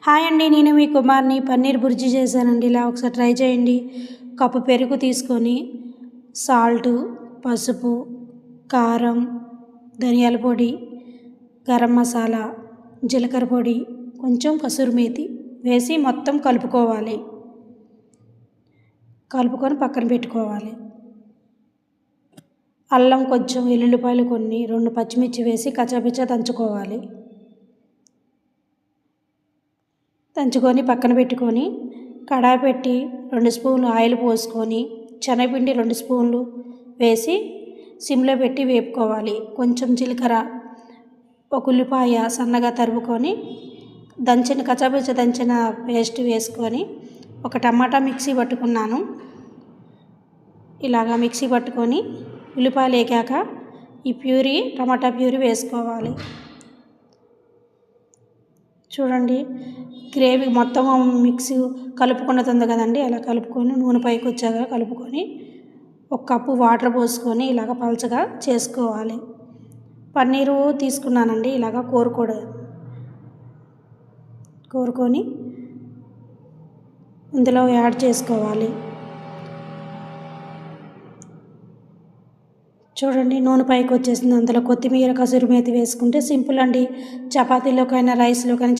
Hi అండి, నేను మీ కుమార్ని. పన్నీర్ బుర్జీ చేశానండి. ఇలా ఒకసారి ట్రై చేయండి. కప్పు పెరుగు తీసుకొని సాల్టు, పసుపు, కారం, ధనియాల పొడి, గరం మసాలా, జీలకర్ర పొడి, కొంచెం కసూరి మేతి వేసి మొత్తం కలుపుకోవాలి. కలుపుకొని పక్కన పెట్టుకోవాలి. అల్లం కొంచెం, ఎల్లుల్లిపాయలు కొన్ని, 2 పచ్చిమిర్చి వేసి కచ్చాపిచ్చా దంచుకోవాలి. దంచుకొని పక్కన పెట్టుకొని కడాయి పెట్టి 2 స్పూన్లు ఆయిల్ పోసుకొని శనగపిండి 2 స్పూన్లు వేసి సిమ్లో పెట్టి వేపుకోవాలి. కొంచెం జీలకర్ర, ఒక ఉల్లిపాయ సన్నగా తరుముకొని కచ్చాపిచ్చా దంచిన పేస్ట్ వేసుకొని ఒక టమాటా మిక్సీ పట్టుకున్నాను. ఇలాగా మిక్సీ పట్టుకొని ఉల్లిపాయలు వేగాక ఈ టమాటా ప్యూరీ వేసుకోవాలి. చూడండి, గ్రేవీ మొత్తం మిక్సీ కలుపుకున్నది ఉంది కదండి, అలా కలుపుకొని నూనె పైకి వచ్చాక కలుపుకొని 1 కప్పు వాటర్ పోసుకొని ఇలాగ పలచగా చేసుకోవాలి. పన్నీరు తీసుకున్నానండి. ఇలాగ కోరుకొని ఇందులో యాడ్ చేసుకోవాలి. చూడండి, నూనె పైకి వచ్చేసింది. అందులో కొత్తిమీర, కసూరి మేతి వేసుకుంటే సింపుల్ అండి. చపాతీలోకైనా రైస్లోకైనా